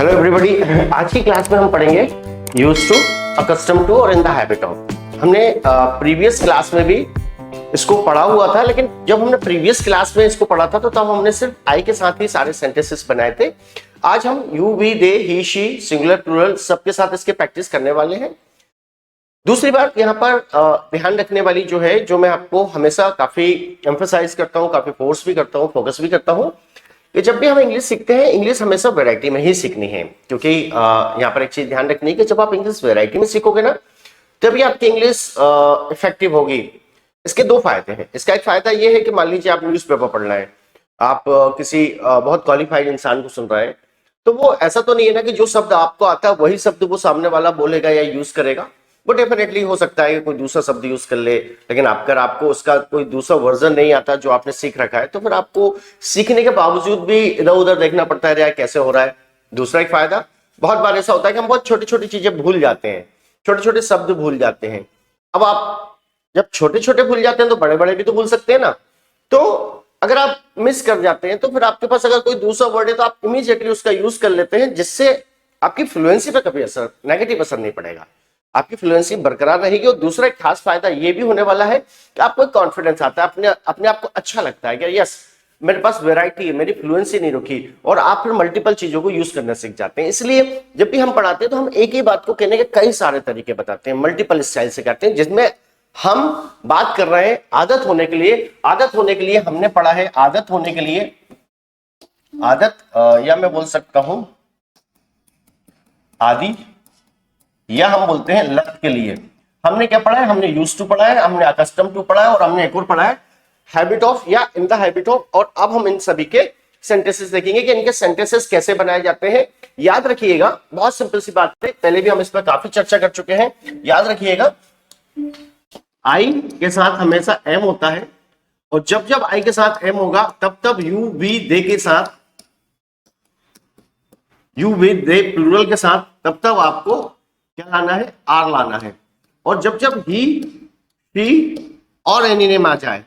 Hello everybody, आज की class में हम पढ़ेंगे यूज्ड टू, अकस्टम टू और इन द हैबिट ऑफ। हमने प्रीवियस क्लास में भी इसको पढ़ा हुआ था, लेकिन जब हमने प्रीवियस क्लास में इसको पढ़ा था तो तब हमने सिर्फ आई के साथ ही सारे सेंटेंसेस बनाए थे। आज हम you, we, they, he, she, singular, plural सबके साथ इसके प्रैक्टिस करने वाले हैं। दूसरी बात यहाँ पर ध्यान रखने वाली जो है, जो मैं आपको हमेशा काफी एम्फसाइज करता हूँ, काफी फोर्स भी करता हूँ, फोकस भी करता हूँ कि जब भी हम इंग्लिश सीखते हैं, इंग्लिश हमेशा वैरायटी में ही सीखनी है। क्योंकि यहाँ पर एक चीज ध्यान रखनी है कि जब आप इंग्लिश वैरायटी में सीखोगे ना, तभी आपकी इंग्लिश इफेक्टिव होगी। इसके दो फायदे हैं। इसका एक फायदा ये है कि मान लीजिए आप न्यूज़पेपर पढ़ रहे हैं, आप किसी बहुत क्वालिफाइड इंसान को सुन रहे हैं, तो वो ऐसा तो नहीं है ना कि जो शब्द आपको आता है वही शब्द वो सामने वाला बोलेगा या यूज करेगा। वो डेफिनेटली हो सकता है कि कोई दूसरा शब्द यूज कर ले, लेकिन अगर आपको उसका कोई दूसरा वर्जन नहीं आता जो आपने सीख रखा है, तो फिर आपको सीखने के बावजूद भी इधर उधर देखना पड़ता है यार कैसे हो रहा है। दूसरा एक फायदा, बहुत बार ऐसा होता है कि हम बहुत छोटी छोटी चीजें भूल जाते हैं, छोटे छोटे शब्द भूल जाते हैं। अब आप जब छोटे छोटे भूल जाते हैं तो बड़े बड़े भी तो भूल सकते हैं ना। तो अगर आप मिस कर जाते हैं तो फिर आपके पास अगर कोई दूसरा वर्ड है तो आप इमीडिएटली उसका यूज कर लेते हैं, जिससे आपकी फ्लुएंसी पे कभी असर, नेगेटिव असर नहीं पड़ेगा, आपकी फ्लुएंसी बरकरार रहेगी। और दूसरा एक खास फायदा ये भी होने वाला है कि आपको कॉन्फिडेंस आता है, अपने आप को अच्छा लगता है कि यस मेरे पास वैरायटी है, मेरी फ्लुएंसी नहीं रुकी, और आप फिर मल्टीपल चीजों को यूज करना सीख जाते हैं। इसलिए जब भी हम पढ़ाते हैं तो हम एक ही बात को कहने के कई सारे तरीके बताते हैं, मल्टीपल स्टाइल से करते हैं, जिसमें हम बात कर रहे हैं आदत होने के लिए। आदत होने के लिए हमने पढ़ा है, आदत होने के लिए, आदत या मैं बोल सकता हूं आदि, या हम बोलते हैं लत के लिए हमने क्या पढ़ा है, हमने यूज्ड टू पढ़ा है, हमने अकस्टम टू पढ़ा है, और हमने एक और पढ़ा है हैबिट ऑफ या इन द हैबिट ऑफ। और अब हम इन सभी के सेंटेंसेस देखेंगे कि इनके सेंटेंसेस कैसे बनाए जाते हैं। याद रखिएगा, बहुत सिंपल सी बात है, पहले भी हम इस पर काफी चर्चा कर चुके हैं। याद रखिएगा, आई के साथ हमेशा एम होता है, और जब जब आई के साथ एम होगा तब तब यू, वी, दे के साथ, यू, वी, दे प्लूरल के साथ, तब तब आपको क्या लाना है, आर लाना है। और जब जब ही, शी और एनी नेम आ जाए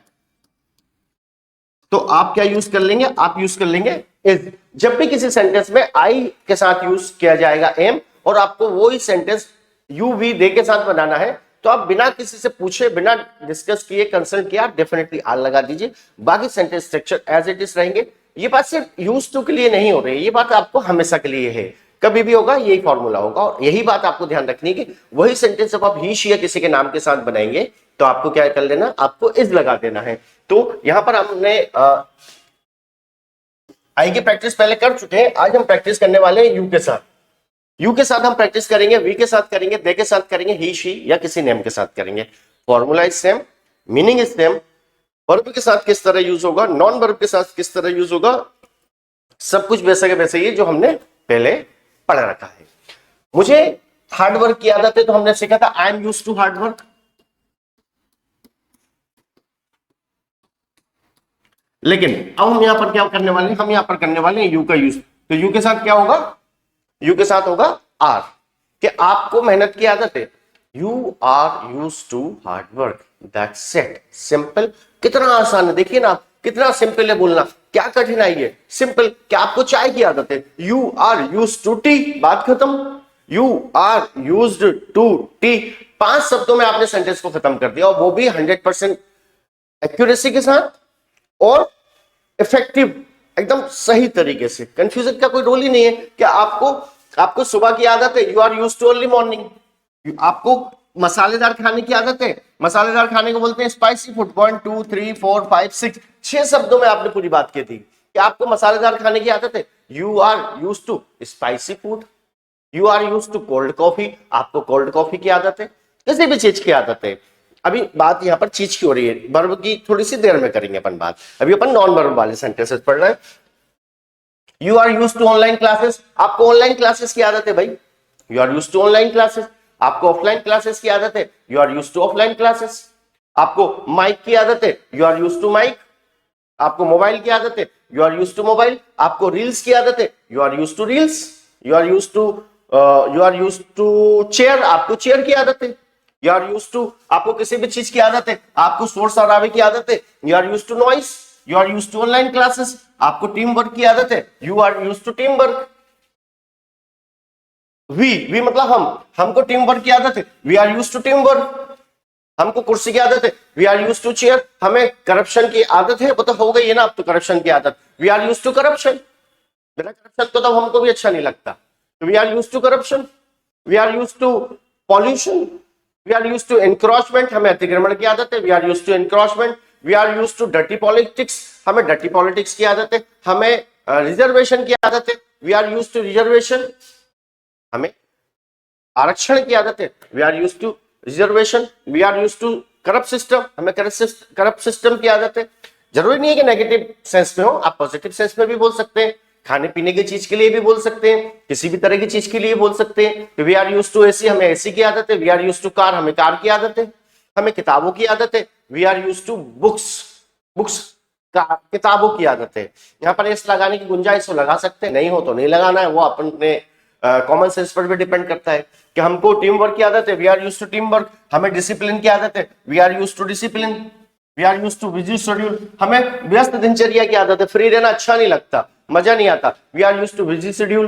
तो आप क्या यूज कर लेंगे, आप यूज कर लेंगे इज। जब भी किसी सेंटेंस में आई के साथ यूज किया जाएगा एम, और आपको वो ही सेंटेंस यू, वी, दे के साथ बनाना है, तो आप बिना किसी से पूछे, बिना डिस्कस किए, कंसल्ट किया, डेफिनेटली आर लगा दीजिए। बाकी sentence structure as it is रहेंगे। ये बात सिर्फ यूज टू के लिए नहीं हो रही है, ये बात आपको हमेशा के लिए है, कभी भी होगा यही फॉर्मूला होगा। और यही बात आपको ध्यान रखनी है कि वही सेंटेंस जब आप ही, शी या किसी के नाम के साथ बनाएंगे तो आपको क्या कर लेना, आपको इज लगा देना है। तो यहां पर हमने आई की प्रैक्टिस पहले कर चुके हैं, आज हम प्रैक्टिस करने वाले हैं यू के साथ। यू के साथ हम प्रैक्टिस करेंगे, वी के साथ करेंगे, दे के साथ करेंगे, ही, शी या किसी नेम के साथ करेंगे। Formula is same, meaning is same, verb के साथ किस तरह यूज होगा, नॉन वर्ब के साथ किस तरह यूज होगा, सब कुछ वैसा के वैसे ही जो हमने पहले पढ़ रखा है। मुझे हार्ड वर्क की आदत है, तो हमने सीखा था I am used to hard work. लेकिन अब हम यहां पर क्या करने वाले हैं, हम यहां पर करने वाले हैं यू का यूज। तो यू के साथ क्या होगा, यू के साथ होगा आर, कि आपको मेहनत की आदत है, you are used to hard work, that's it, simple. कितना आसान है, देखिए ना कितना सिंपल है बोलना, क्या कठिनाई है, सिंपल। क्या आपको चाय की आदत है, you are used to tea, बात खत्म। You are used to tea, 5 शब्दों में आपने सेंटेंस को खत्म कर दिया, और वो भी 100% एक्यूरेसी के साथ और इफेक्टिव, एकदम सही तरीके से। कंफ्यूजन का कोई रोल ही नहीं है। क्या आपको सुबह की आदत है, you are used to early morning. आपको मसालेदार खाने की आदत है, मसालेदार खाने को बोलते हैं स्पाइसी फूड। 1 2 3 4 5 6 6 शब्दों में आपने पूरी बात की थी कि आपको मसालेदार खाने की आदत है, you are used to spicy food. You are used to cold coffee, आपको कोल्ड कॉफी की आदत है, किसी भी चीज की आदत है। अभी बात यहां पर चीज की हो रही है, वर्ब की थोड़ी सी देर में करेंगे अपन बात, अभी अपन नॉन वर्ब वाले सेंटेंसेस पढ़ रहे हैं। You are used to online classes, आपको ऑनलाइन क्लासेस की आदत है भाई, you are used to online classes. आपको ऑफलाइन क्लासेस की आदत है, you are used to offline classes. आपको माइक की आदत है, you are used to mic. आपको मोबाइल की आदत है, you are used to mobile. आपको रील्स की आदत है, you are used to reels. You are used to chair, आपको चेयर की आदत है। यू आर यूज्ड टू, आपको किसी भी चीज की आदत है, आपको शोर शराबे की आदत है, you are used to noise. You are used to online classes, आपको टीम वर्क की आदत है, you are used to team work. We मतलब हमको टीम वर्क की आदत है, we are used to team work. हमको कुर्सी की आदत है, we are used to chair. हमें करप्शन की आदत है, वो तो हो गई है ना अब तो करप्शन की आदत, we are used to corruption. बिना करप्शन तो हमको भी अच्छा नहीं लगता। We are used to corruption, we are used to pollution, we are used to encroachment, हमें अतिक्रमण की आदत है, we are used to encroachment, we are used to dirty politics, हमें डर्टी पॉलिटिक्स की आदत है, हमें रिजर्वेशन की आदत है, we are used to reservation, हमें आरक्षण की आदत है, we are used to reservation, we are used to corrupt system, हमें करप्ट सिस्टम की आदत है। जरूरी नहीं है कि नेगेटिव सेंस में हो, आप पॉजिटिव सेंस में भी बोल सकते हैं, खाने पीने की चीज के लिए भी बोल सकते हैं, किसी भी तरह की चीज के लिए बोल सकते हैं। We are used to AC, हमें एसी की आदत है, we are used to car, हमें कार की आदत है, हमें किताबों की आदत है, we are used to books, books किताबों की आदत है। यहाँ पर एस लगाने की गुंजाइश हो लगा सकते हैं, नहीं हो तो नहीं लगाना है, वो अपने कॉमन सेंस पर भी डिपेंड करता है कि हमको टीम वर्क की आदत है, we are used to team work, हमें डिसिप्लिन की आदत है, we are used to discipline, we are used to busy schedule, हमें व्यस्त दिनचर्या की आदत है, फ्री रहना अच्छा नहीं लगता, मजा नहीं आता, we are used to busy schedule,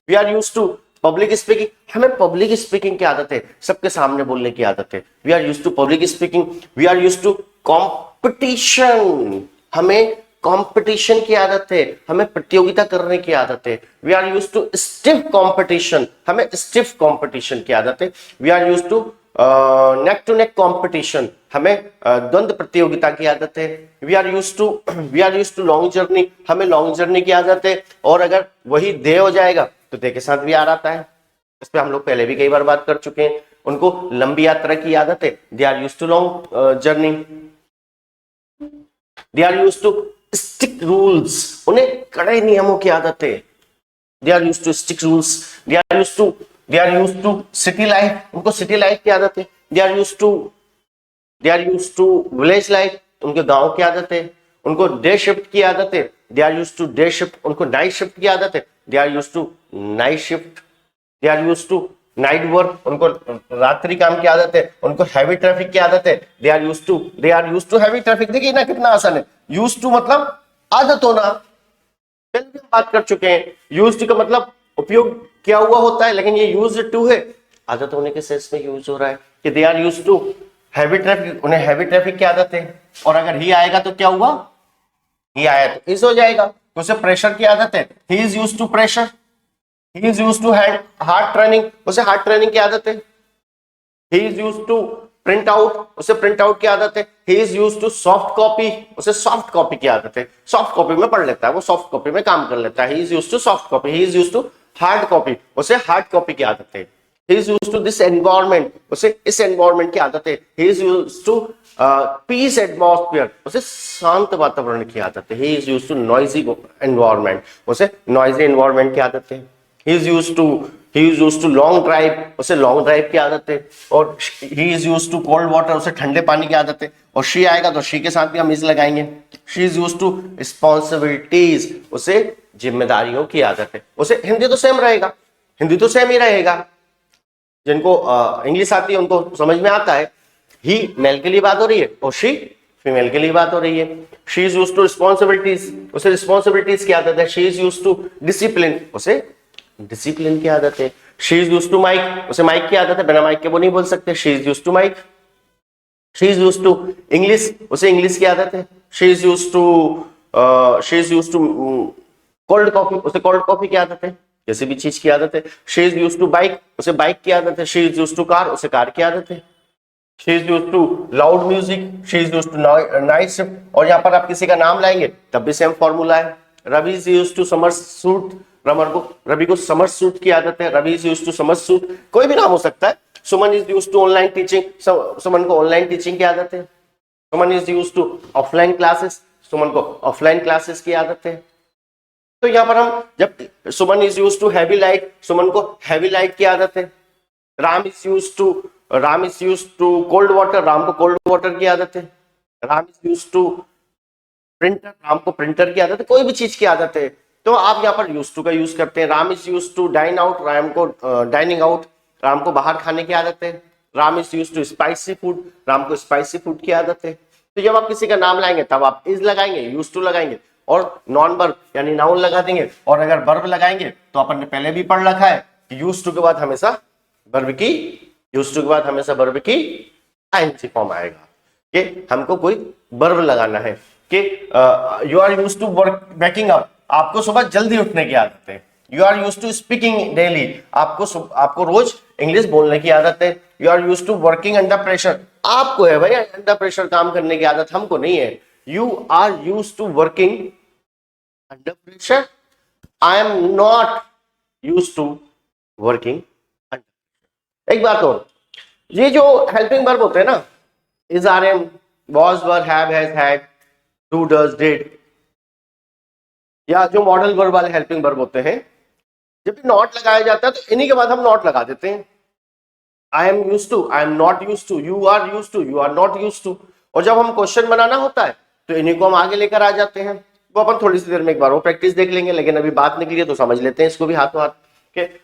we are used to public speaking, हमें पब्लिक स्पीकिंग की आदत है, सबके सामने बोलने की आदत है, we are used to public speaking, we are used to competition, हमें कंपटीशन की आदत है, हमें प्रतियोगिता करने की आदत है, we are used to stiff competition, हमें स्टिफ कंपटीशन की आदत है, we are used to neck to neck competition, हमें द्वंद्व प्रतियोगिता की आदत है, we are used to long journey, हमें लॉन्ग जर्नी की आदत है। और अगर वही दे हो जाएगा तो दे के साथ भी आर आता है, इस पे हम लोग पहले भी कई बार बात कर चुके हैं। उनको लंबी यात्रा की आदत है, they are used to long journey, they are used to strict rules, उन्हें कड़े नियमों की आदत है, they are used to strict rules, they are used to city life, उनको सिटी लाइफ की आदत है, they are used to village life, उनके गांव की आदत है, उनको डे शिफ्ट की आदत है, they are used to day shift, उनको नाइट शिफ्ट की आदत है, they are used to night shift, they are used to night work, उनको रात्रि काम की आदत है, उनको हैवी ट्रैफिक की आदत है, they are used to heavy traffic. देखिए ना कितना आसान है, यूज्ड टू मतलब आदत होना, पहले भी हम बात कर चुके हैं, यूज्ड का मतलब उपयोग किया हुआ होता है, लेकिन ये यूज्ड टू है, आदत होने के सेंस में यूज हो रहा है कि they are used to heavy traffic, उन्हें हैवी ट्रैफिक की आदत है। और अगर ही आएगा तो क्या हुआ, ही आया तो इज हो जाएगा, तो उसे प्रेशर की आदत है, he is used to pressure, he is used to hard training, उसे हार्ड ट्रेनिंग की आदत है, he is used to print out, उसे प्रिंट आउट की आदत है, he is used to soft copy, उसे सॉफ्ट कॉपी की आदत है, सॉफ्ट कॉपी में पढ़ लेता है, वो सॉफ्ट कॉपी में काम कर लेता है, he is used to soft copy, he is used to hard copy, उसे हार्ड कॉपी की आदत है, he is used to this environment, उसे इस एनवायरमेंट की आदत है, he is used to peace atmosphere, उसे शांत वातावरण की आदत है, he is used to noisy environment, उसे noisy environment की आदत है, he is used to long drive, उसे लॉन्ग ड्राइव की आदत है, और he is used to cold water, उसे ठंडे पानी की आदत है, और she आएगा तो she के साथ भी हम इस लगाएंगे, she is used to responsibilities, उसे जिम्मेदारियों की आदत है, उसे हिंदी तो सेम रहेगा, हिंदी तो सेम ही रहेगा, जिनको इंग्लिश आती है उनको समझ में आता है, ही मेल के लिए बात हो रही है और शी फीमेल के लिए बात हो रही है, she is used to responsibilities, उसे रिस्पॉन्सिबिलिटीज की आदत है, she is used to discipline, उसे डिसिप्लिन की आदत है, she is used to mic, उसे माइक की आदत है, बिना माइक के वो नहीं बोल सकते, she is used to mike, she is used to English, उसे इंग्लिश की आदत है, she is used to cold coffee, उसे कोल्ड कॉफी की आदत है, किसी भी चीज की आदत है, she is used to bike, उसे बाइक की आदत है, she is used to car, उसे कार की आदत है, she is used to loud music, she is used to night shift, और यहाँ पर आप किसी का नाम लाएंगे तब भी सेम फॉर्मूला है, Ravi is used to summer suit, Ravi को समर सूट की आदत है, Ravi is used to summer suit, कोई भी नाम हो सकता है, Suman is used to online teaching, Suman को ऑनलाइन टीचिंग की आदत है, Suman is used to offline classes, Suman को ऑफलाइन क्लासेस की आदत है। तो यहाँ पर हम जब Suman is used to heavy light, Suman को हैवी लाइट की आदत है, Ram is used to cold water, Ram को कोल्ड वाटर की आदत है, Ram is used to printer, Ram को प्रिंटर की आदत है, कोई भी चीज की आदत है तो आप यहाँ पर यूज्ड टू का यूज करते हैं। Ram is used to dine out, Ram को डाइनिंग आउट, राम को बाहर खाने की आदत है, Ram is used to spicy food, Ram को स्पाइसी फूड की आदत है। तो जब आप किसी का नाम लाएंगे तब आप इज लगाएंगे, यूज्ड टू लगाएंगे और नॉन वर्ब यानी नाउन लगा देंगे, और अगर वर्ब लगाएंगे तो अपन ने पहले भी पढ़ रखा है यूज्ड टू के बाद हमेशा वर्ब की, यूज्ड टू के बाद हमेशा वर्ब की आईएनजी फॉर्म आएगा कि हमको कोई वर्ब लगाना है कि you are used to work waking up, आपको सुबह जल्दी उठने की आदत है। You are used to speaking daily, आपको रोज इंग्लिश बोलने की आदत है। You are used to working under pressure, आपको है भाई अंडर प्रेशर काम करने की आदत, हमको नहीं है। You are used to working under pressure, I am not used to working under. एक बात और, ये जो हेल्पिंग वर्ब होते हैं ना, is, are, am, was, were, have, has, had, do, does, did, या जो मॉडल वर्ब वाले हेल्पिंग वर्ब होते हैं, जब भी नॉट लगाया जाता है तो इन्हीं के बाद हम नॉट लगा देते हैं। I am used to, I am not used to, you are used to, you are not used to. और जब हम क्वेश्चन बनाना होता है तो इन्हीं को हम आगे लेकर आ जाते हैं। वो अपन थोड़ी सी देर में एक बार वो प्रैक्टिस देख लेंगे, लेकिन अभी बात निकली है तो समझ लेते हैं इसको भी हाथों हाथ।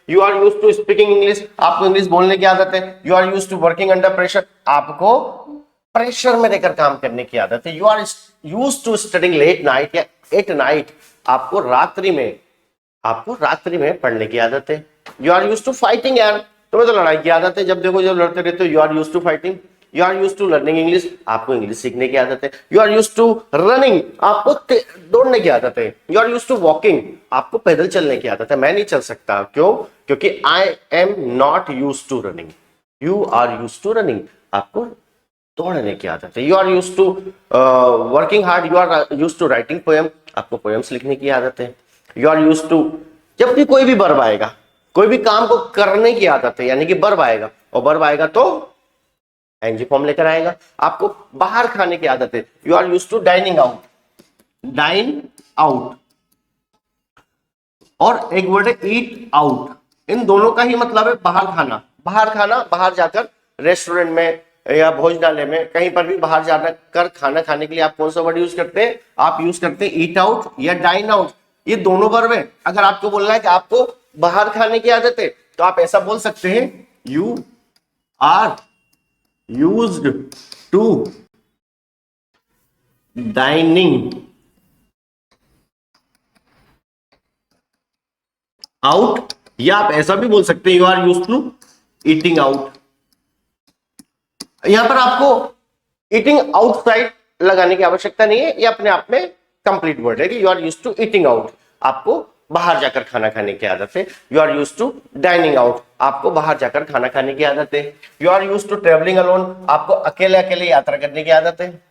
You are used to speaking English, आपको इंग्लिश बोलने की आदत है। You are used to working under pressure, आपको प्रेशर में रहकर काम करने की आदत है। You are used to studying late night या एट नाइट, आपको रात्रि में पढ़ने की आदत है। You are used to fighting, यार तुम्हें तो लड़ाई की आदत है, जब देखो जब लड़ते रहते हो। You are used to fighting. You are used to learning English, आपको इंग्लिश सीखने की आदत है। You are used to running, आपको दौड़ने की आदत है। You are used to walking, आपको पैदल चलने की आदत है। मैं नहीं चल सकता, क्यों? क्योंकि I am not used to running. You are used to running, आपको दौड़ने की आदत है। You are used to working hard, you are used to writing poem, आपको पोएम्स लिखने की आदत है। यू आर यूज्ड टू, जब भी कोई भी वर्ब आएगा, कोई भी काम को करने की आदत है, यानी कि वर्ब आएगा, और वर्ब आएगा तो एनजी फॉर्म लेकर आएगा। आपको बाहर खाने की आदत है। You are used to dining out, dine out, और एक वर्ड है ईट आउट। इन दोनों का ही मतलब है बाहर खाना। बाहर जाकर रेस्टोरेंट में या भोजनालय में, कहीं पर भी बाहर जाना कर खाना खाने के लिए आप कौन सा वर्ड यूज करते हैं? आप यूज करते हैं ईट आउट या डाइन आउट। ये दोनों वर्ब है। अगर आपको बोलना है कि आपको बाहर खाने की आदत है, तो आप ऐसा बोल सकते हैं, you are used to dining out, या आप ऐसा भी बोल सकते हैं, you are used to eating out. यहां पर आपको ईटिंग आउटसाइड लगाने की आवश्यकता नहीं है, ये अपने आप में कंप्लीट वर्ड है कि you are used to eating out, आपको बाहर जाकर खाना खाने की आदत है। You are used to dining out, आपको बाहर जाकर खाना खाने की आदत है। You are used to travelling alone, आपको अकेले अकेले यात्रा करने की आदत है।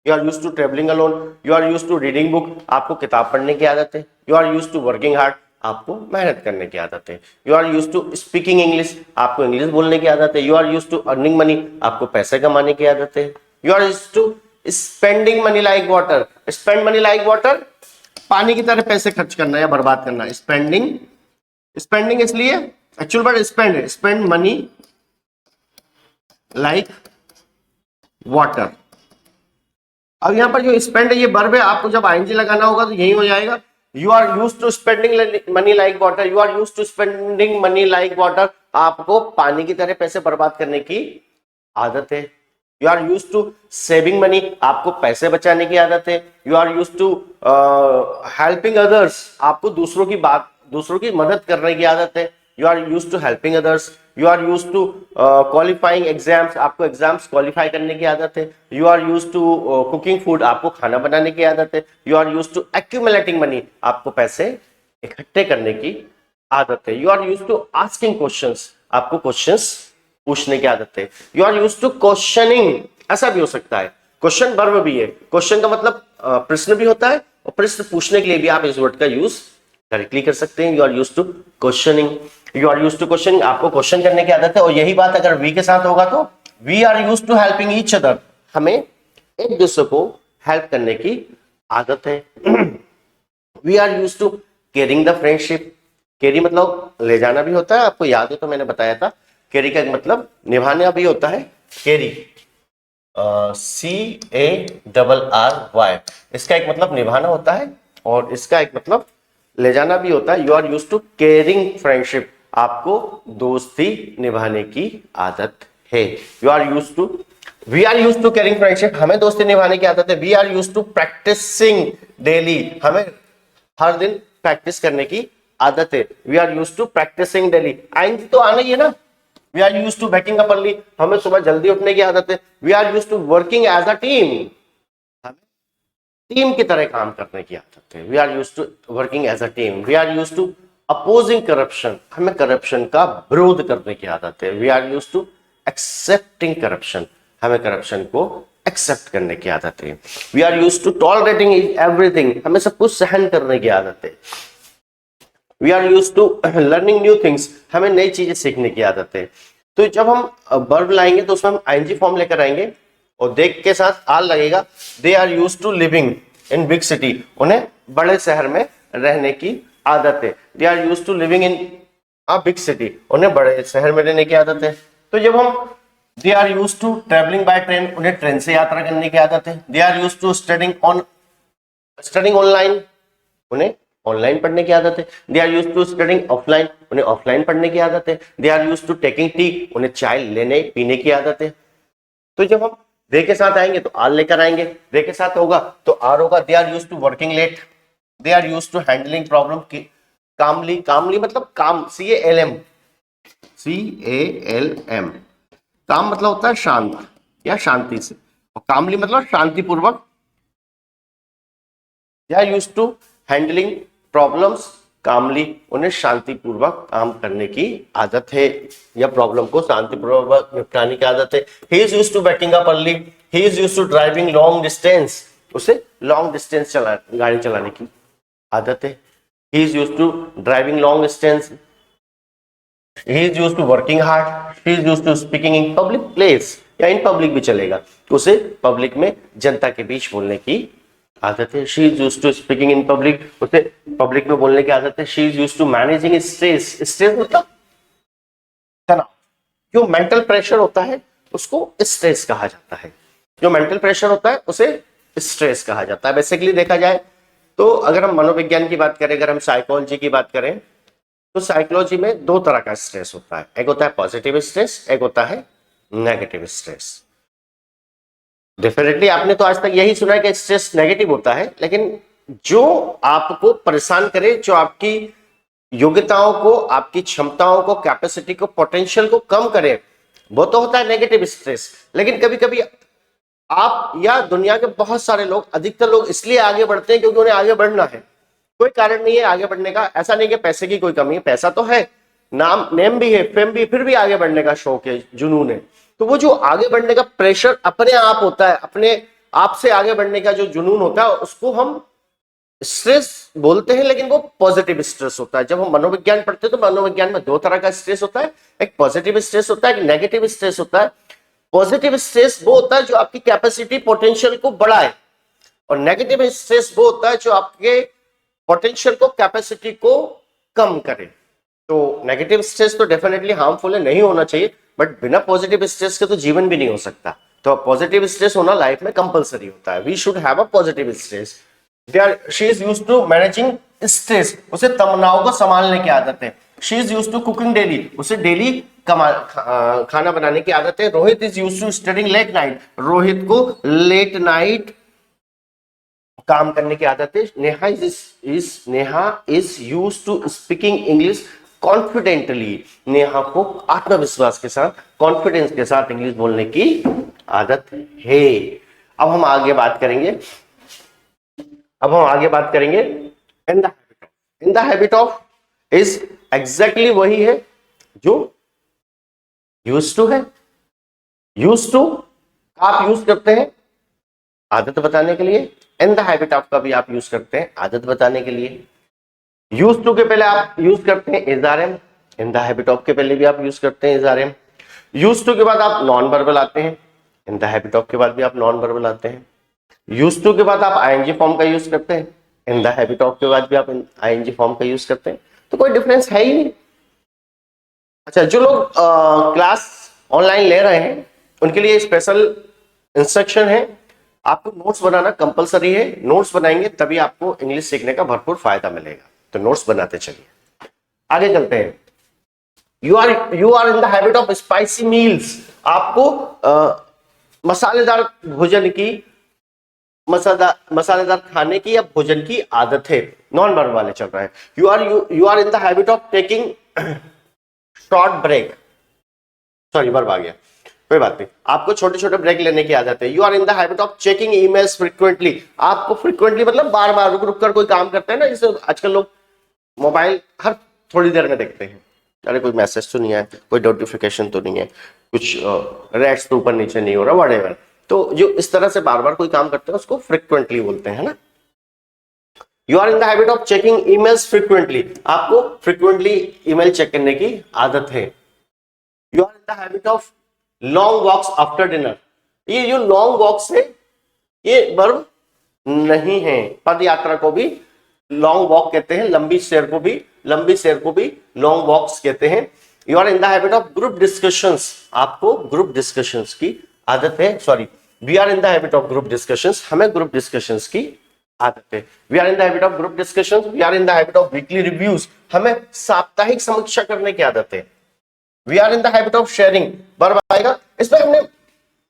You are used to travelling alone. You are used to reading book, आपको किताब पढ़ने की आदत है। You are used to working hard, आपको मेहनत करने की आदत है। You are used to speaking English, आपको इंग्लिश बोलने की आदत है। You are used to earning money, आपको पैसे कमाने की आदत है। You are used to spending money like water, spend money like water, पानी की तरह पैसे खर्च करना या बर्बाद करना। स्पेंडिंग इसलिए एक्चुअल वर्ड स्पेंड है, स्पेंड मनी लाइक वाटर। अब यहां पर जो स्पेंड है ये वर्ब है, आपको जब आईएनजी लगाना होगा तो यही हो जाएगा। You are used to spending money like water, you are used to spending money like water, आपको पानी की तरह पैसे बर्बाद करने की आदत है। You are used to saving money, आपको पैसे बचाने की आदत है। You are used to helping others, आपको दूसरों की मदद करने की आदत है। You are used to helping others. You are used to qualifying exams, आपको एग्जाम्स क्वालिफाई करने की आदत है। You are used to cooking food, आपको खाना बनाने की आदत है। You are used to accumulating money, आपको पैसे इकट्ठे करने की आदत है। You are used to asking questions, आपको क्वेश्चंस पूछने की आदत है। You are used to questioning, ऐसा भी हो सकता है, क्वेश्चन वर्ब भी है। क्वेश्चन का मतलब प्रश्न भी होता है, और प्रश्न पूछने के लिए भी आप इस वर्ड का यूज डायरेक्टली कर सकते हैं। You are used to questioning, you are used to questioning, आपको क्वेश्चन करने की आदत है। और यही बात अगर वी के साथ होगा तो we are used to helping each other, हमें एक दूसरे को हेल्प करने की आदत है। We are used to caring the friendship, carry मतलब ले जाना भी होता है, आपको याद है तो मैंने बताया था। केरी का मतलब निभाना भी होता है, केरी CARRY, इसका एक मतलब निभाना होता है और इसका एक मतलब ले जाना भी होता है। You are used to caring friendship, आपको दोस्ती निभाने की आदत है। You are used to, we are used to caring friendship, हमें दोस्ती निभाने की आदत है। We are used to practising daily, हमें हर दिन प्रैक्टिस करने की आदत है। We are used to practising daily, आएंगे तो आना ही है ना। We are used to waking up early, हमें सुबह जल्दी उठने की आदत है। We are used to working as a team, हमें टीम की तरह काम करने की आदत है। We are used to working as a team. We are used to opposing corruption, हमें करप्शन का विरोध करने की आदत है। We are used to accepting corruption, हमें करप्शन को एक्सेप्ट करने की आदत है। We are used to tolerating everything, हमें सब कुछ सहन करने की आदत है। We are used to learning new things, हमें नई चीजें सीखने की आदत है। तो जब हम वर्ब लाएंगे तो उसमें हम आईएनजी फॉर्म लेकर आएंगे और देख के साथ आल लगेगा। They are used to living in big city, उन्हें बड़े शहर में रहने की आदत है। They are used to living in a big city, उन्हें बड़े शहर में रहने की आदत है। तो जब हम they are used to travelling by train, उन्हें ट्रेन से यात्रा करने की आदत है। They are used to studying online, उन्हें ऑनलाइन पढ़ने की आदत है। They are used to studying offline, उन्हें ऑफलाइन पढ़ने की आदत है। They are used to taking tea, उन्हें चाय लेने पीने की आदत है। तो जब हम दे के साथ आएंगे तो आर लेकर आएंगे, दे के साथ होगा तो आर होगा। They are used to working late, they are used to handling problem calmly, calmly मतलब काम, CALM, CALM, काम मतलब होता है शांत या शांति से, और कामली मतलब शांतिपूर्वक। They are used to handling problems calmly, उन्हें शांतिपूर्वक काम करने की आदत है या प्रॉब्लम को शांतिपूर्वक निपटाने की आदत है। He is used to waking up early, he is used to driving long distance, उसे लॉन्ग डिस्टेंस गाड़ी चलाने की आदत है। He is used to driving long distance, he is used to working hard, he is used to speaking in public place, या in public भी चलेगा, उसे पब्लिक में जनता के बीच बोलने की आदत है। she is used to speaking in public, उसे पब्लिक में बोलने की आदत है। she is used to managing stress, stress मतलब तनाव, जो मेंटल प्रेशर होता है उसको स्ट्रेस कहा जाता है। जो मेंटल प्रेशर होता है उसे स्ट्रेस कहा जाता है। बेसिकली देखा जाए तो अगर हम मनोविज्ञान की बात करें, अगर हम साइकोलॉजी की बात करें, तो साइकोलॉजी में दो तरह का स्ट्रेस होता है। एक होता है पॉजिटिव स्ट्रेस, एक होता है नेगेटिव स्ट्रेस। डेफिनेटली आपने तो आज तक यही सुना है कि स्ट्रेस नेगेटिव होता है, लेकिन जो आपको परेशान करे, जो आपकी योग्यताओं को, आपकी क्षमताओं को, कैपेसिटी को, पोटेंशियल को कम करे, वो तो होता है नेगेटिव स्ट्रेस। लेकिन कभी कभी आप या दुनिया के बहुत सारे लोग, अधिकतर लोग इसलिए आगे बढ़ते हैं क्योंकि उन्हें आगे बढ़ना है, कोई कारण नहीं है आगे बढ़ने का। ऐसा नहीं कि पैसे की कोई कमी है, पैसा तो है, नाम नेम भी है, फेम भी, फिर भी आगे बढ़ने का शौक है, जुनून है। तो वो जो आगे बढ़ने का प्रेशर अपने आप होता है, अपने आप से आगे बढ़ने का जो जुनून होता है, उसको हम स्ट्रेस बोलते हैं, लेकिन वो पॉजिटिव स्ट्रेस होता है। जब हम मनोविज्ञान पढ़ते हैं तो मनोविज्ञान में दो तरह का स्ट्रेस होता है, एक पॉजिटिव स्ट्रेस होता है, एक नेगेटिव स्ट्रेस होता है। पॉजिटिव स्ट्रेस वो होता है जो आपकी कैपेसिटी, पोटेंशियल को बढ़ाए, और नेगेटिव स्ट्रेस वो होता है जो आपके पोटेंशियल को, कैपेसिटी को कम करे। तो नेगेटिव स्ट्रेस तो डेफिनेटली हार्मफुल है, नहीं होना चाहिए, बट बिना पॉजिटिव स्ट्रेस के तो जीवन भी नहीं हो सकता। तो पॉजिटिव स्ट्रेस होना लाइफ में कंपलसरी होता है। We should have a positive stress. She is used to managing stress, उसे तमन्नाओं को संभालने की आदत है। She is used to cooking daily, उसे डेली खाना बनाने की आदत है। Rohit is used to studying late night, Rohit को लेट नाइट काम करने की आदत है। Neha is used to speaking English confidently, Neha को आत्मविश्वास के साथ, कॉन्फिडेंस के साथ इंग्लिश बोलने की आदत है। अब हम आगे बात करेंगे, इन the habit of is exactly वही है जो यूज्ड टू है। यूज्ड टू आप यूज करते हैं आदत बताने के लिए, इन द हैबिट ऑफ का भी आप यूज करते हैं आदत बताने के लिए। यूज टू के पहले आप यूज करते हैं is are am, in the habit of के पहले भी आप यूज करते हैं is are am. Use to के बाद आप नॉन वर्बल आते हैं, इन द हैबिट ऑफ के बाद भी आप नॉन वर्बल आते हैं। यूज टू के बाद आप आईएनजी फॉर्म का यूज करते हैं, इन द हैबिट ऑफ के बाद भी आप आईएनजी फॉर्म का यूज करते हैं। तो कोई डिफरेंस है ही नहीं। अच्छा, जो लोग क्लास ऑनलाइन ले रहे हैं उनके लिए स्पेशल इंस्ट्रक्शन है, आपको नोट्स बनाना कंपलसरी है। नोट्स बनाएंगे तभी आपको इंग्लिश सीखने का भरपूर फायदा मिलेगा, तो नोट्स बनाते चलिए। आगे चलते हैं। You are in the habit of spicy meals, आपको मसालेदार भोजन की मसालेदार खाने की या भोजन की आदत है, नॉन वर्ब वाले चल रहा है। You are in the habit of taking short break, sorry verb आ गया, कोई बात नहीं, आपको छोटे छोटे ब्रेक लेने की आदत है। You are in the habit of checking emails frequently, आपको फ्रीक्वेंटली मतलब बार बार रुक रुक कर कोई काम करते हैं ना, जैसे आजकल लोग मोबाइल हर थोड़ी देर में देखते हैं, अरे कोई मैसेज तो नहीं है, कोई नोटिफिकेशन तो नहीं है, कुछ रेट्स तो ऊपर नीचे नहीं हो रहा, व्हाटएवर, तो जो इस तरह से बार बार कोई काम करते हैं उसको फ्रीक्वेंटली बोलते हैं ना। You are in the habit of checking emails frequently, आपको फ्रीक्वेंटली ईमेल चेक करने की आदत है। You are in the habit of long walks after dinner, ये जो लॉन्ग वॉक्स है ये वर्ब नहीं है, पद यात्रा को भी लॉन्ग वॉक कहते हैं, लंबी सैर को भी लॉन्ग वॉक्स कहते हैं। You are in the habit of group discussions, आपको ग्रुप डिस्कशंस की आदत है, sorry we are in the habit of group discussions, हमें ग्रुप डिस्कशंस की आदत है। We are in the habit of group discussions, we are in the habit of weekly reviews, हमें साप्ताहिक समीक्षा करने की आदत है। We are in the habit of sharing, verb आएगा, इसमें हमने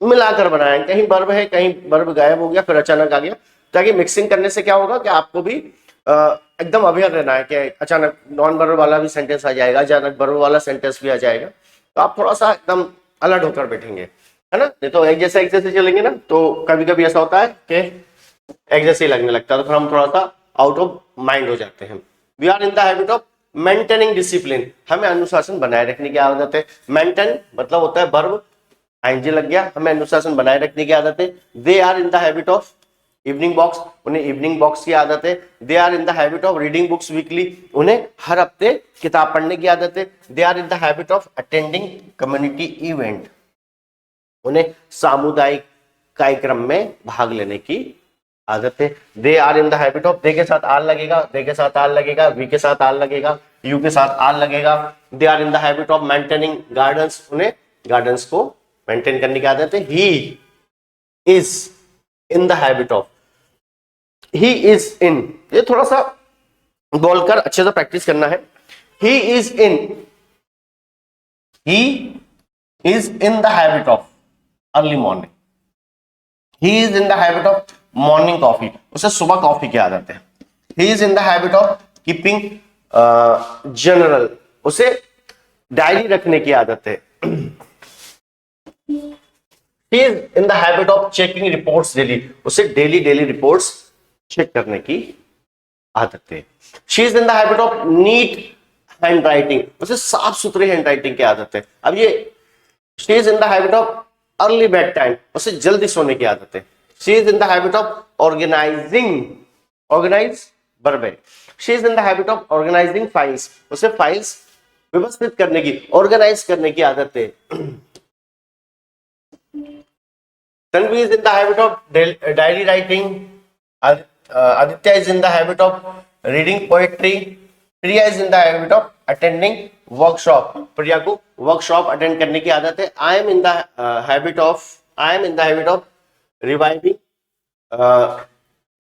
मिलाकर बनाया, कहीं वर्ब है कहीं वर्ब गायब हो गया फिर अचानक आ गया, ताकि मिक्सिंग करने से क्या होगा कि आपको भी एकदम अवेयर रहना है कि अचानक नॉन वर्ब वाला भी सेंटेंस आ जाएगा, अचानक वर्ब वाला सेंटेंस भी आ जाएगा, तो आप थोड़ा सा एकदम अलर्ट होकर बैठेंगे, है ना, नहीं तो एक जैसे चलेंगे ना तो कभी कभी ऐसा होता है कि एक जैसे ही लगने लगता है, तो फिर हम थोड़ा सा आउट ऑफ माइंड हो जाते हैं। We are in the habit of maintaining discipline, हमें अनुशासन बनाए रखने की आदत है। मेंटेन मतलब होता है वर्ब, आईएनजी लग गया, हमें अनुशासन बनाए रखने की आदत है। They are in the habit of evening walks, उन्हें इवनिंग बॉक्स की आदत है। They are in the habit of reading books weekly, उन्हें हर हफ्ते किताब पढ़ने की आदत है। They are in the habit of attending community event, उन्हें सामुदायिक कार्यक्रम में भाग लेने की आदत है। They are in the habit of, they के साथ आर लगेगा, दे के साथ आर लगेगा, वी के साथ आर लगेगा, यू के साथ आर लगेगा। They are in the habit of maintaining gardens, उन्हें गार्डन्स को मेंटेन करने की आदत है। He is in the habit of, he is in, ये थोड़ा सा बोलकर अच्छे से प्रैक्टिस करना है। He is in the habit of early morning, he is in the habit of morning coffee, उसे सुबह कॉफी की आदत है। He is in the habit of keeping journal, उसे डायरी रखने की आदत है। He is in the habit of checking reports daily, उसे डेली रिपोर्ट्स चेक करने की आदत है। She is in the habit of neat handwriting, उसे साफ सुथरी हैंड राइटिंग की आदत है। अब ये she is in the habit of early bedtime, उसे जल्दी सोने की आदत है। She is in the habit of organize verb है। She is in the habit of organizing files, उसे फाइल्स व्यवस्थित करने की, ऑर्गेनाइज करने की आदत है। Tanvi is in the habit of diary writing. Aditya is in the habit of reading poetry. Priya is in the habit of attending workshop. Priya को workshop attend करने की आदत है। I am in the habit of reviving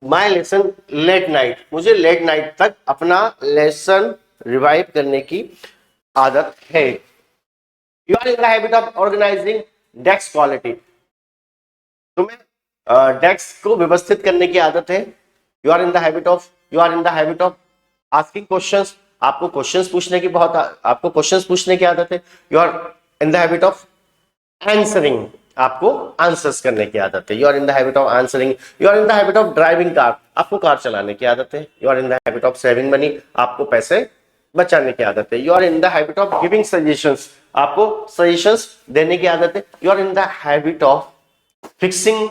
my lesson late night. मुझे late night तक अपना lesson revive करने की आदत है। You are in the habit of organizing desk quality. तुम्हें डेस्क को व्यवस्थित करने की आदत है। You are in the habit of asking questions, आपको क्वेश्चंस पूछने की आदत है। You are in the habit of answering, आपको आंसर्स करने की आदत है। You are in the habit of answering. You are in the habit of driving car, आपको कार चलाने की आदत है। You are in the habit of saving money, आपको पैसे बचाने की आदत है। You are in the habit of giving suggestions, आपको सजेशंस देने की आदत है। You are in the habit of fixing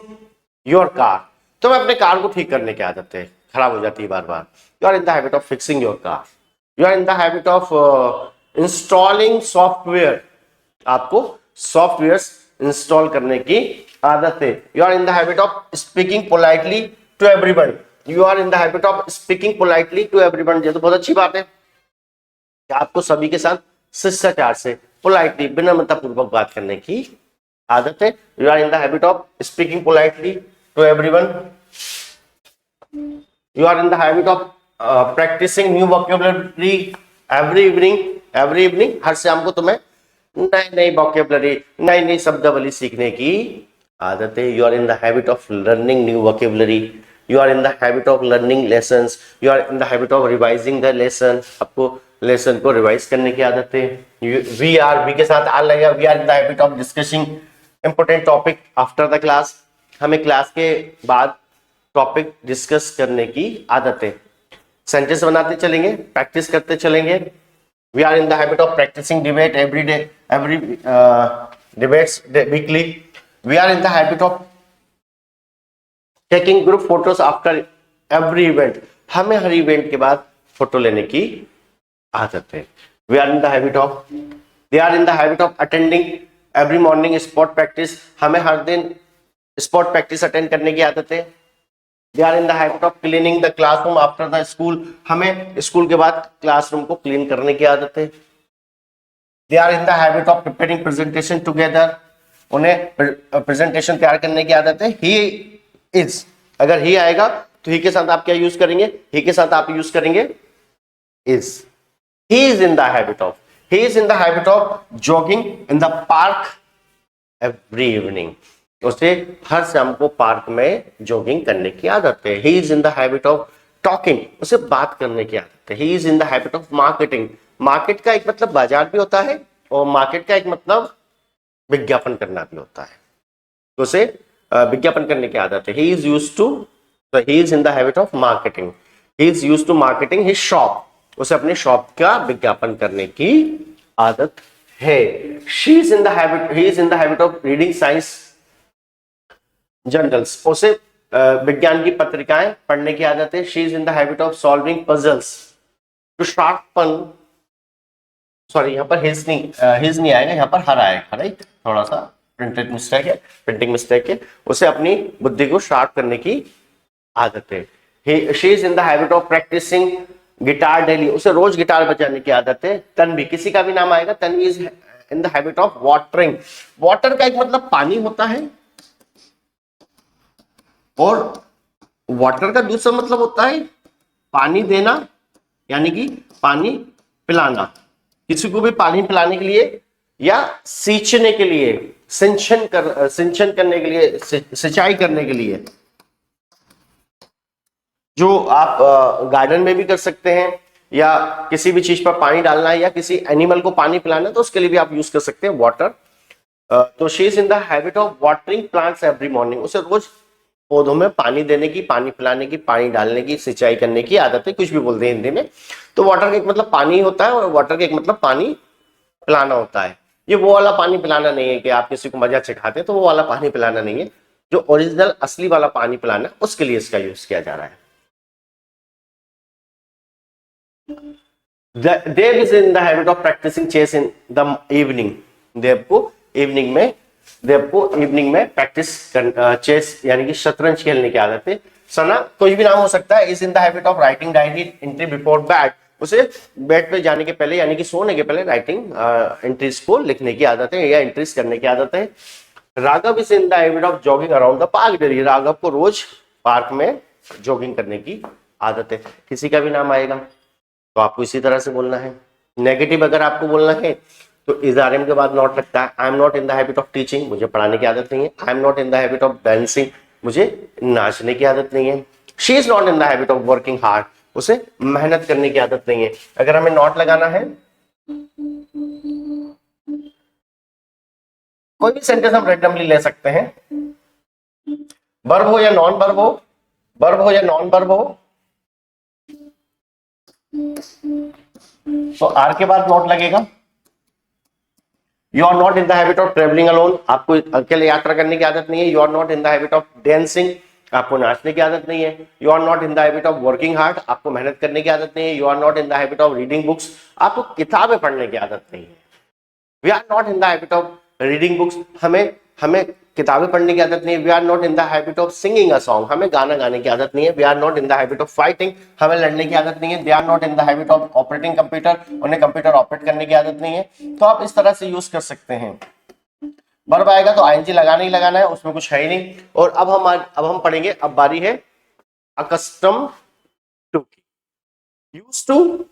your car, तुम्हें अपने कार को ठीक करने की आदत है, खराब हो जाती है बार बार। You are in the habit of fixing your car. You are in the habit of installing software, आपको सॉफ्टवेयर इंस्टॉल करने की आदत है। You are in the habit of speaking politely to everyone, you are in the habit of speaking politely to everyone. ये तो बहुत अच्छी बात है कि आपको सभी के साथ शिष्टाचार से, पोलाइटली, विनम्रता पूर्वक बात करने की आदत है। You are in the habit of speaking politely to everyone. You are in the habit of practising new vocabulary every evening, हर शाम को तुम्हें नई वोकैबुलरी, नई शब्दावली सीखने की आदतें, you are in the habit of learning new vocabulary, you are in the habit of learning lessons, you are in the habit of revising the lesson, आपको लेसन को रिवाइज करने की आदत है। वी आर, वी के साथ are लगेगा, we are in the habit of discussing important topic after the class, हमें क्लास के बाद टॉपिक डिस्कस करने की आदत है। सेंटेंस बनाते चलेंगे, प्रैक्टिस करते चलेंगे। We are in the habit of practising debate every day, every debates weekly. We are in the habit of taking group photos after every event, हमें हर इवेंट के बाद फोटो लेने की आदत है। We are in the habit of, they are in the habit of attending every morning sport practice, हमें हर दिन स्पोर्ट प्रैक्टिस अटेंड करने की आदत है। They are in the habit of cleaning the classroom after the school, हमें school के बाद क्लासरूम को क्लीन करने की आदत है। They are in the habit of preparing presentation together, उन्हें प्रेजेंटेशन तैयार करने की आदत है। ही इज, अगर ही आएगा तो ही के साथ आप क्या यूज करेंगे, ही के साथ आप यूज करेंगे is. He is in the habit of, he is in the habit of jogging in the park every evening, उसे हर शाम को पार्क में जॉगिंग करने की आदत है। He is in the habit of talking, उसे बात करने की आदत है। He is in the habit of marketing, market का एक मतलब बाजार भी होता है और मार्केट का एक मतलब विज्ञापन करना भी होता है, तो उसे विज्ञापन करने की आदत है। He is used to, he is in the habit of marketing, he is used to marketing his shop, उसे अपने शॉप का विज्ञापन करने की आदत है। She is in the habit, he is in the habit of reading science journals, उसे विज्ञान की पत्रिकाएं पढ़ने की आदत है। She is in the habit of solving puzzles to sharpen, sorry यहाँ पर हिज नहीं आएगा, यहाँ पर हर आएगा, राइट, थोड़ा सा प्रिंटेड मिस्टेक है, प्रिंटिंग मिस्टेक है। उसे अपनी बुद्धि को शार्प करने की आदत है। She is in the habit of practising guitar daily, उसे रोज गिटार बजाने की आदत है। तन्वी, किसी का भी नाम आएगा, Tanvi is in the habit of watering, water का एक मतलब पानी होता है और वाटर का दूसरा मतलब होता है पानी देना, यानी कि पानी पिलाना। किसी को भी पानी पिलाने के लिए या सींचने के लिए, सिंचन करने के लिए, सिंचाई करने के लिए, जो आप गार्डन में भी कर सकते हैं, या किसी भी चीज पर पानी डालना है या किसी एनिमल को पानी पिलाना है तो उसके लिए भी आप यूज कर सकते हैं वाटर। तो she is in the habit of watering plants every morning, उसे रोज पौधों में पानी देने की, पानी पिलाने की, पानी डालने की, सिंचाई करने की आदत है, कुछ भी बोलते हैं हिंदी में। तो वाटर का एक मतलब पानी होता है और वाटर का एक मतलब पानी पिलाना होता है। ये वो वाला पानी पिलाना नहीं है कि आप किसी को मजा सिखाते हैं, तो वो वाला पानी पिलाना नहीं है, जो ओरिजिनल असली वाला पानी पिलाना उसके लिए इसका यूज किया जा रहा है। Dev is in the habit of practising chess in the evening, Dev को इवनिंग में प्रैक्टिस चेस यानी कि शतरंज खेलने की आदत है। सना, कोई भी नाम हो सकता है। Is in the habit of writing diary entry before bed, उसे बेड पे जाने के पहले यानी कि सोने के पहले राइटिंग एंट्रीज को लिखने की आदत है या एंट्रीज करने की आदत है। Raghav is in the habit of jogging around the park daily, Raghav को रोज पार्क में जॉगिंग करने की आदत है। किसी का भी नाम आएगा तो आपको इसी तरह से बोलना है। नेगेटिव अगर आपको बोलना है तो इज आर एम के बाद नॉट लगता है। I am not in the habit of teaching, मुझे पढ़ाने की आदत नहीं है। I am not in the habit of dancing, मुझे नाचने की आदत नहीं है। She is not in the habit of working hard, उसे मेहनत करने की आदत नहीं है। अगर हमें नॉट लगाना है, कोई भी सेंटेंस हम रैंडमली ले सकते हैं, वर्ब हो या नॉन वर्ब हो, वर्ब हो या नॉन वर्ब हो, तो आर के बाद नॉट लगेगा। You are not in the habit of travelling alone, आपको अकेले यात्रा करने की आदत नहीं है। You are not in the habit of dancing, आपको नाचने की आदत नहीं है। You are not in the habit of working hard, आपको मेहनत करने की आदत नहीं है। You are not in the habit of reading books, आपको किताबें पढ़ने की आदत नहीं है। We are not in the habit of reading books, हमें किताबें पढ़ने की आदत नहीं है। We are not in the habit of singing a song, हमें गाना गाने की आदत नहीं है। We are not in the habit of fighting, हमें लड़ने की आदत नहीं है। They are not in the habit of operating computer, उन्हें कंप्यूटर ऑपरेट करने की आदत नहीं है। तो आप इस तरह से यूज कर सकते हैं। वर्ब आएगा तो आईएनजी लगाना ही लगाना है, उसमें कुछ है ही नहीं। और अब हम पढ़ेंगे, अब बारी है अकस्टम टू की। Used to,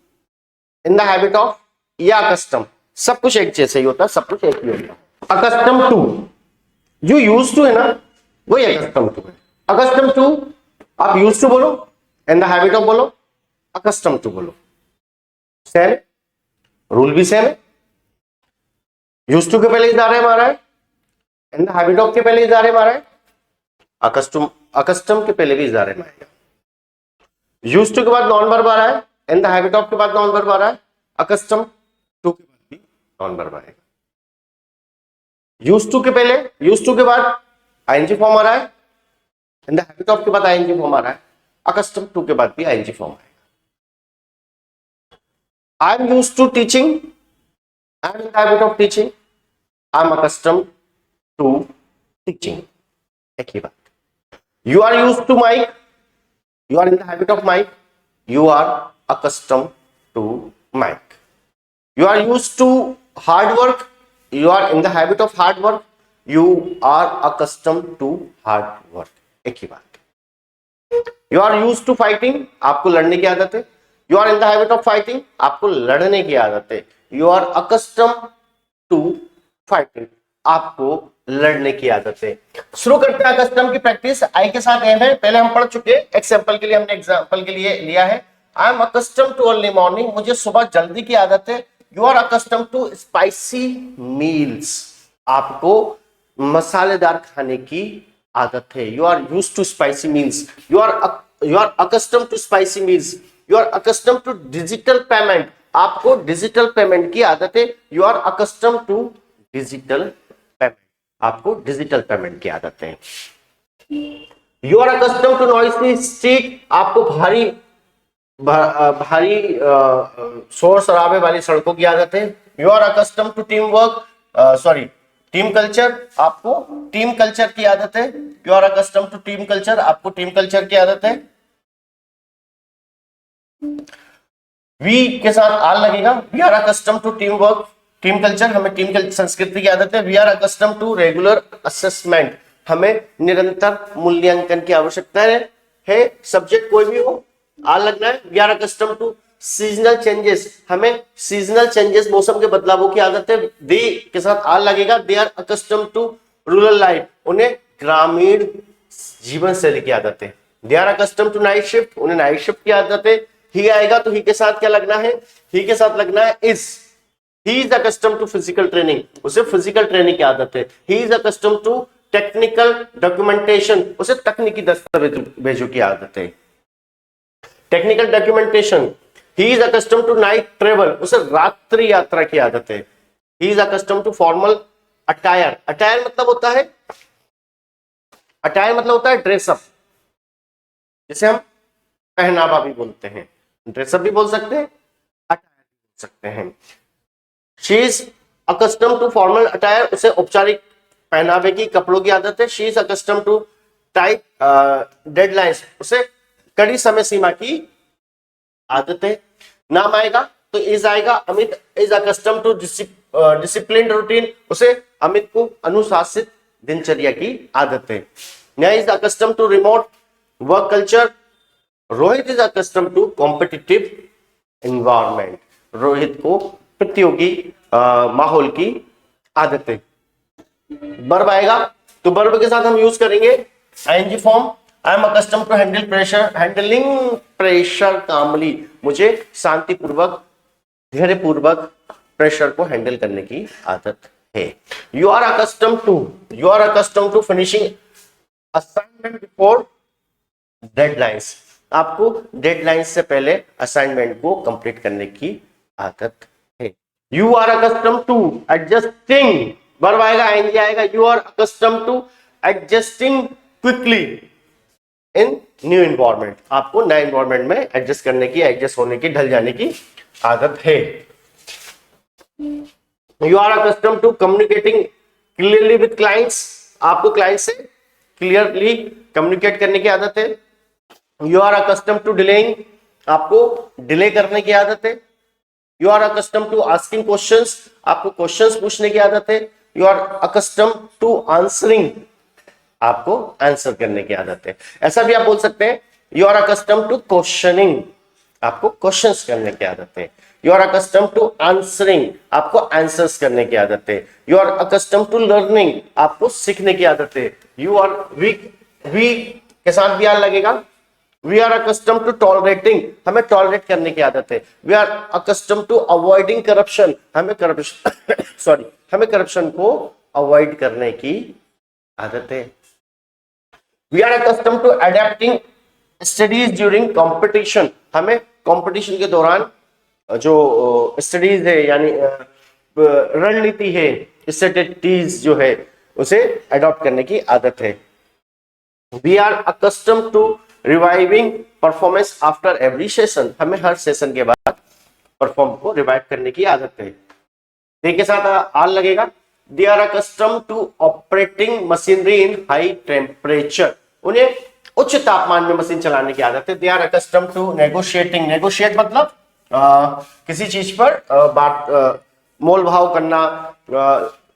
in the habit of या अकस्टम, सब कुछ एक जैसे ही होता है, सब कुछ एक ही होता है। अकस्टम टू, जो यूज टू है ना वही अकस्टम टू है। अकस्टम टू आप यूज टू बोलो, एंड द हैबिट ऑफ बोलो, अकस्टम टू बोलो, सेम, रूल भी सेम है। यूज टू के पहले इज आ रहा है हमारा, एंड द हैबिट ऑफ के पहले इज आ रहा है हमारा, अकस्टम के पहले भी इज आ रहा है। यूज टू के बाद नॉन वर्ब आ रहा है, एंड द हैबिट ऑफ के बाद नॉन वर्ब आ रहा है, अकस्टम टू के बाद भी नॉन वर्ब आएगा। यूज टू के पहले, यूज टू के बाद आईएनजी फॉर्म आ रहा है, एंड द हैबिट ऑफ के बाद आईएनजी फॉर्म आ रहा है, अकस्टम टू के बाद भी आईएनजी फॉर्म आएगा। I am used to teaching, I am in the habit of teaching, I am accustom to teaching, एक ही बात। You are used to mic, you are in the habit of mic, you are accustomed to mic. You are used to hard work, you are in the habit of hard work, you are accustomed to hard work, एक ही बात। You are used to fighting, आपको लड़ने की आदत है, you are in the habit of fighting, आपको लड़ने की आदत है, you are accustomed to fighting, आपको लड़ने की आदत है। शुरू करते हैं अकस्टम की प्रैक्टिस। आई के साथ एम है, पहले हम पढ़ चुके, एग्जांपल के लिए हमने एग्जांपल के लिए लिया है। I am accustom to early morning, मुझे सुबह जल्दी की आदत है। You are accustom to spicy meals, आपको मसालेदार खाने की आदत है। You are used to spicy meals, you are accustom to spicy meals. You are accustom to digital payment, आपको डिजिटल पेमेंट की आदत है। You are accustom to digital payment, आपको डिजिटल पेमेंट की आदत है। You are accustom to noisy street, आपको भारी शोर शराबे वाली सड़कों की आदत है। You are accustom to team work, team culture, आपको टीम कल्चर की आदत है। You are accustom to team culture, आपको टीम कल्चर की आदत है। वी के साथ आर लगेगा। We are accustom to team work, team culture, हमें टीम संस्कृति की आदत है। We are accustom to regular assessment, हमें निरंतर मूल्यांकन की आवश्यकता है। सब्जेक्ट कोई भी हो, आर लगना है। We are accustom to seasonal changes, हमें सीजनल चेंजेस, मौसम के बदलावों की आदत है। दे के साथ आर लगेगा। They are accustom to rural life, उन्हें ग्रामीण जीवन शैली की आदत है। They are accustom to night shift, उन्हें नाइट शिफ्ट की आदत है। ही आएगा तो ही के साथ क्या लगना है, ही के साथ लगना है is. He is accustomed to physical training, उसे फिजिकल ट्रेनिंग की आदत है। He is accustomed to technical documentation, उसे तकनीकी दस्तावेजों की आदत है। Technical documentation. He is accustomed to night travel, उसे रात्रि यात्रा की आदत है। He is accustomed to formal attire, attire मतलब होता है, attire मतलब होता है ड्रेसअप, जिसे हम पहनावा भी बोलते हैं, ड्रेसअप भी बोल सकते हैं, अटायर भी बोल सकते हैं। She is accustomed to formal attire, उसे औपचारिक पहनावे की, कपड़ों की आदत है। She is accustomed to tight deadlines, उसे कड़ी समय सीमा की आदत है। नाम आएगा तो is आएगा। Amit is accustomed to disciplined routine, उसे अमित को अनुशासित दिनचर्या की आदत है। Neha is accustomed to remote work culture, Rohit is accustomed to competitive environment, Rohit को प्रतियोगी माहौल की आदत है। वर्ब आएगा तो वर्ब के साथ हम यूज करेंगे ING form. I am accustomed to handle pressure, handling pressure calmly, मुझे शांतिपूर्वक धैर्यपूर्वक प्रेशर को हैंडल करने की आदत है। You are accustomed to finishing assignment before deadlines, आपको डेडलाइन से पहले असाइनमेंट को कंप्लीट करने की आदत है। You are accustomed to adjusting, verb आएगा, आएंगे आएगा। You are accustomed to adjusting quickly in new environment, आपको नए एनवायरनमेंट में एडजस्ट करने की, एडजस्ट होने की, ढल जाने की आदत है। You are accustomed to communicating clearly with clients, आपको क्लाइंट से क्लियरली कम्युनिकेट करने की आदत है। You are accustomed to delaying, आपको डिले करने की आदत है। You are accustomed to asking questions, आपको क्वेश्चंस पूछने की आदत है। You are accustomed to answering, आपको आंसर करने की आदत है। ऐसा भी आप बोल सकते हैं, you are accustomed to questioning, आपको क्वेश्चंस करने की आदत है। You are accustom to answering, आपको आंसर्स करने की आदत है। You are accustom to learning, आपको सीखने की आदत है। यू आर वी के साथ भी आर लगेगा। We are accustom to tolerating, हमें टॉलरेट करने की आदत है। We are accustom to avoiding corruption, हमें करप्शन सॉरी हमें करप्शन को अवॉइड करने की आदत है। We are accustom to adapting studies during competition, हमें कॉम्पिटिशन के दौरान जो स्टडीज है यानी रणनीति है, स्ट्रेटेजीज जो है उसे अडॉप्ट करने की आदत है। We are accustom to reviving performance after every session, हमें हर सेशन के बाद परफॉर्म को रिवाइव करने की आदत है। दे के साथ आर लगेगा। They are accustom to operating machinery in high temperature, उन्हें उच्च तापमान में मशीन चलाने की आदत है। They are accustom to negotiating, negotiate मतलब किसी चीज पर बात मोल भाव करना,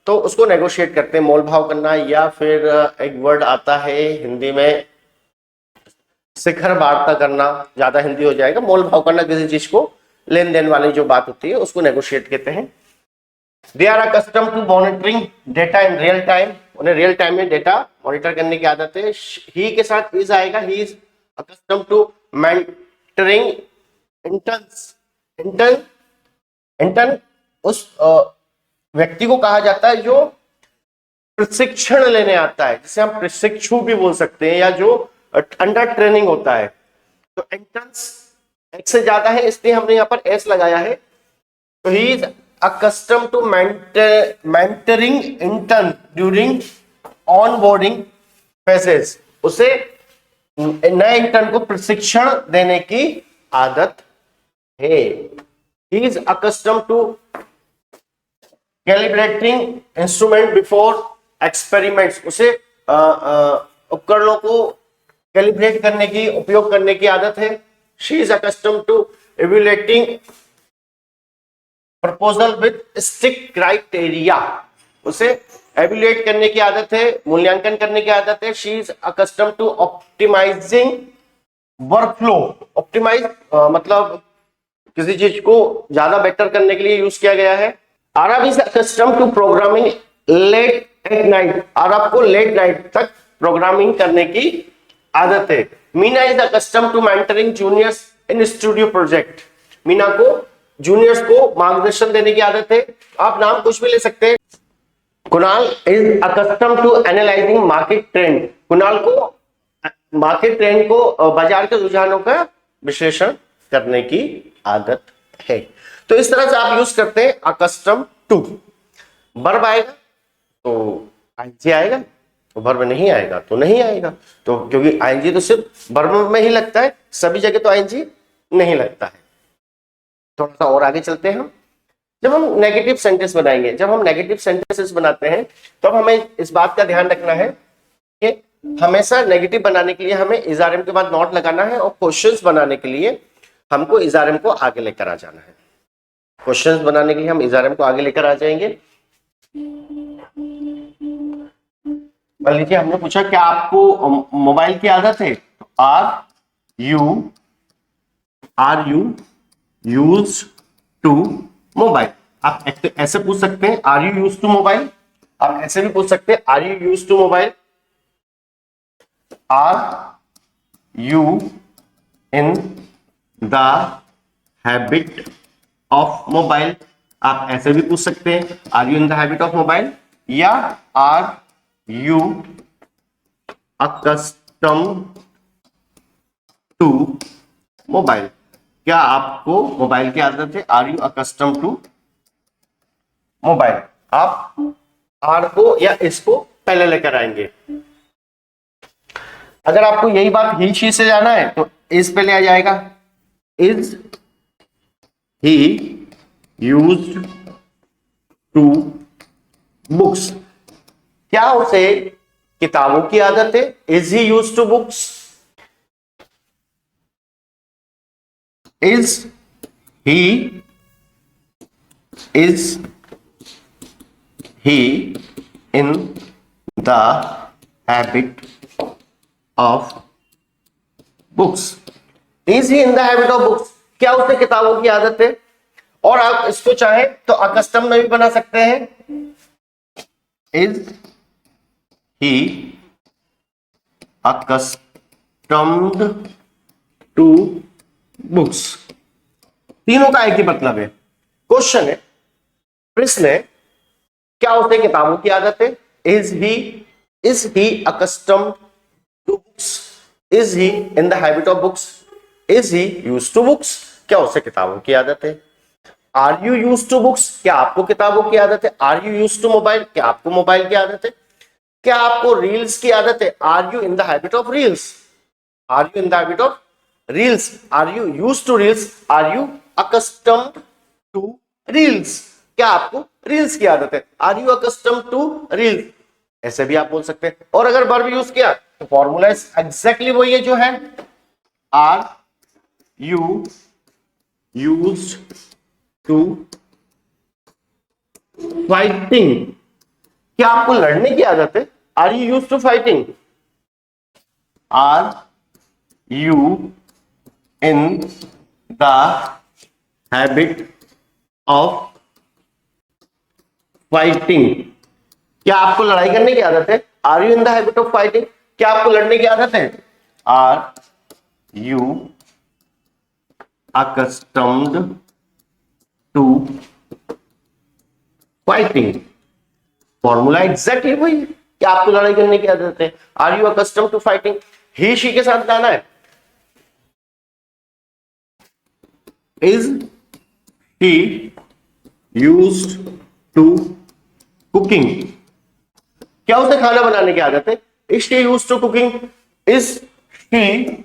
तो उसको नेगोशिएट करते हैं, मोल भाव करना। या फिर एक वर्ड आता है हिंदी में शिखर वार्ता करना, ज्यादा हिंदी हो जाएगा। मोल भाव करना किसी चीज को, लेन देन वाली जो बात होती है उसको नेगोशिएट कहते हैं। They are accustom to monitoring data in real time, उन्हें रियल टाइम में डेटा मॉनिटर करने की आदत है। ही के साथ इज आएगा। He is accustom to mentoring interns, intern उस व्यक्ति को कहा जाता है जो प्रशिक्षण लेने आता है, जिसे हम प्रशिक्षु भी बोल सकते हैं, या जो अंडर ट्रेनिंग होता है। तो इंटर्न्स एक से ज्यादा है इसलिए हमने यहाँ पर एस लगाया है। तो he is accustomed to mentoring intern during onboarding phases, उसे नए इंटर्न को प्रशिक्षण देने की आदत है। He is accustomed to calibrating instrument before experiments, उसे उपकरणों को कैलिब्रेट करने की, उपयोग करने की आदत है। She is accustomed to evaluating proposal with strict criteria, उसे एवेल्युएट करने की आदत है, मूल्यांकन करने की आदत है। She is accustom to optimising workflow, optimise मतलब किसी चीज को ज्यादा बेटर करने के लिए यूज किया गया है। Aarab is accustom to programming late at night, Aarab को लेट नाइट तक प्रोग्रामिंग करने की आदत है। Meena is accustom to mentoring juniors in studio project, Meena को जूनियर्स को मार्गदर्शन देने की आदत है। आप नाम कुछ भी ले सकते हैं। Kunal is accustom to analysing market trend, Kunal को मार्केट ट्रेंड को, बाजार के रुझानों का विश्लेषण करने की आदत है। तो इस तरह से आप यूज करते हैं अकस्टम टू। वर्ब आएगा तो आईएनजी आएगा, तो वर्ब नहीं आएगा तो नहीं आएगा। तो क्योंकि आईएनजी तो सिर्फ वर्ब में ही लगता है, सभी जगह तो आईएनजी नहीं लगता है। थोड़ा सा और आगे चलते हैं। जब हम नेगेटिव सेंटेंस बनाएंगे, जब हम नेगेटिव सेंटेंसेस बनाते हैं तब हमें इस बात का ध्यान रखना है कि हमेशा नेगेटिव बनाने के लिए हमें इजारम के बाद नॉट लगाना है, और क्वेश्चंस बनाने के लिए हमको इजारम को आगे लेकर आ जाना है। क्वेश्चंस बनाने के लिए हम इजारम को आगे लेकर आ जाएंगे। मान लीजिए हमने पूछा क्या आपको मोबाइल की आदत है, तो are you use to mobile. आप ऐसे पूछ सकते हैं are you use to mobile, आप ऐसे भी पूछ सकते हैं are you use to mobile, are you in the habit of mobile, आप ऐसे भी पूछ सकते हैं are you in the habit of mobile, या are you accustom to mobile, क्या आपको मोबाइल की आदत है, are you accustom to mobile. आप आर को या इसको पहले लेकर आएंगे। अगर आपको यही बात ही शी से जाना है तो इज पहले आ जाएगा। Is he used to books, क्या उसे किताबों की आदत है, is he used to books. Is he in the habit of books? Is he in the habit of books? क्या उसे किताबों की आदत है? और आप इसको चाहे तो अकस्टम में भी बना सकते हैं, is he accustomed to books. तीनों का एक ही मतलब है। क्वेश्चन है, प्रश्न है, क्या उसे किताबों की आदत है? Is he accustomed to books? Is he in the habit of books? Is he used to books? क्या उसे किताबों की आदत है? Are you used to books? क्या आपको किताबों की आदत है? Are you used to mobile? क्या आपको मोबाइल की आदत है? क्या आपको रील्स की आदत है? Are you in the habit of reels? Are you in the habit of reels? Are you used to reels? Are you accustomed to reels? क्या आपको रील्स की आदत है? Are you accustomed to reels? ऐसे भी आप बोल सकते हैं। और अगर वर्ब यूज किया तो फॉर्मूला एग्जैक्टली वही है जो है, are you used to fighting? क्या आपको लड़ने की आदत है? Are you used to fighting? Are you in the habit of fighting? क्या आपको लड़ाई करने की आदत है? Are you in the habit of fighting? क्या आपको लड़ने की आदत है? Are you accustomed to fighting? Formula exactly वही है कि आपको लड़ाई करने की आदत है। Are you accustomed to fighting? He she के साथ लाना है, is he used to cooking? क्या उसे खाना बनाने की आदत है? Is she used to cooking? Is she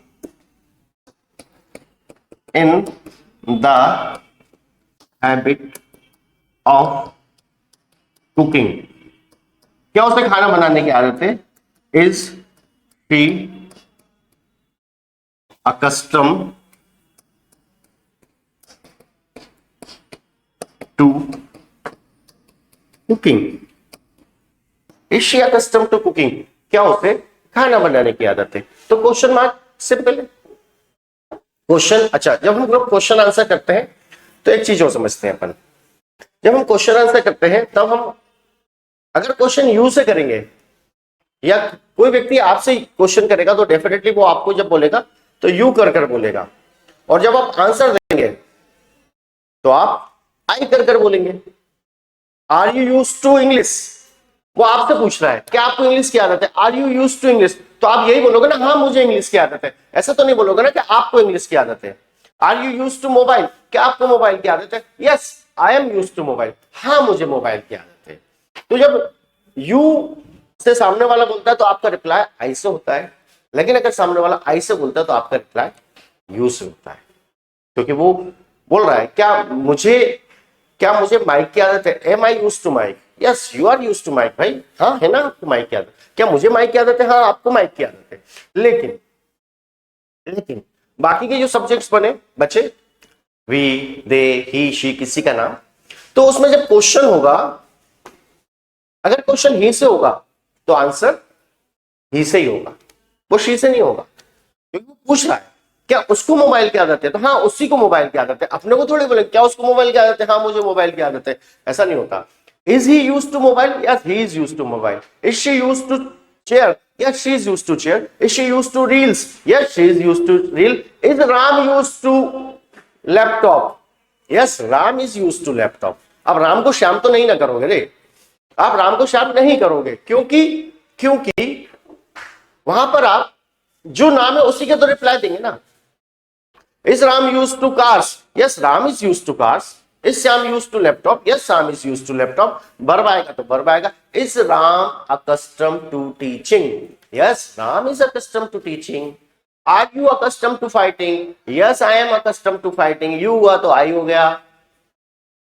in the habit of cooking? क्या उसे खाना बनाने की आदत है? Is she accustom to cooking? Is she accustom to cooking? क्या उसे खाना बनाने की आदत है? तो क्वेश्चन मार्क सिंपल है। क्वेश्चन, अच्छा, जब हम लोग क्वेश्चन आंसर करते हैं तो एक चीज और समझते हैं अपन। जब हम क्वेश्चन आंसर करते हैं तब हम अगर क्वेश्चन यू से करेंगे या कोई व्यक्ति आपसे क्वेश्चन करेगा तो डेफिनेटली वो आपको जब बोलेगा तो यू कर बोलेगा, और जब आप आंसर देंगे तो आप आई कर बोलेंगे। Are you used to English? वो आपसे पूछ रहा है क्या आपको इंग्लिश की आदत है? Are you used to English? तो आप यही बोलोगे ना, हाँ मुझे इंग्लिश की आदत है। ऐसा तो नहीं बोलोगे ना कि आपको इंग्लिश की आदत है। Are you used to mobile? क्या आपको मोबाइल की आदत है? Yes I am used to mobile, हाँ मुझे मोबाइल की आदत है। तो जब यू से सामने वाला बोलता है तो आपका रिप्लाई आई से होता है, लेकिन अगर सामने वाला आई से बोलता है तो आपका रिप्लाई यू से होता है, क्योंकि वो बोल रहा है क्या मुझे माइक की आदत है? Am I used to mike? Yes you are used to mike भाई, हाँ है ना आपको माइक की आदत। क्या मुझे माइक की आदत है? हाँ आपको माइक की आदत है। लेकिन बाकी के जो सब्जेक्ट्स बचे वी, दे, ही, शी, किसी का नाम, तो उसमें जब क्वेश्चन होगा, अगर क्वेश्चन ही से होगा तो आंसर ही से ही होगा, वो शी से नहीं होगा, क्योंकि वो पूछ रहा है क्या उसको मोबाइल की आदत है, तो हाँ उसी को मोबाइल की आदत है। अपने को थोड़ी बोले क्या उसको मोबाइल की आदत है? हाँ मुझे मोबाइल की आदत है, ऐसा नहीं होता। Is he used to mobile? Yes he is used to mobile. Is she used to chair? Yes she is used to chair. Is she used to reels? Yes she is used to reel. Is Ram used to laptop? Yes Ram is used to laptop. अब राम को श्याम तो नहीं ना करोगे रे, आप राम को श्याम नहीं करोगे, क्योंकि वहां पर आप जो नाम है उसी के तो रिप्लाई देंगे ना। Is Ram used to cars? Yes Ram is used to cars. Is Shyam used to laptop? Yes Shyam is used to laptop. Verb आएगा तो वर्ब आएगा। Is Ram accustom to teaching? Yes Ram is accustom to teaching. Are you accustom to fighting? Yes I am accustom to fighting. You हुआ तो I हो गया।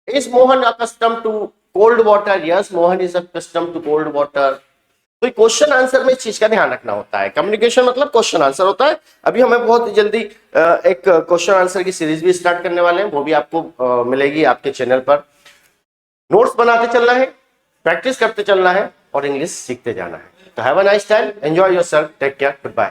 Is Mohan accustom to cold water? Yes Mohan is accustom to cold water. तो question answer में इस चीज का ध्यान रखना होता है। कम्युनिकेशन मतलब क्वेश्चन आंसर होता है। अभी हमें बहुत जल्दी एक क्वेश्चन आंसर की सीरीज भी स्टार्ट करने वाले हैं, वो भी आपको मिलेगी आपके चैनल पर। नोट्स बनाते चलना है, प्रैक्टिस करते चलना है और इंग्लिश सीखते जाना है। तो have a nice time, enjoy yourself, take care, good bye.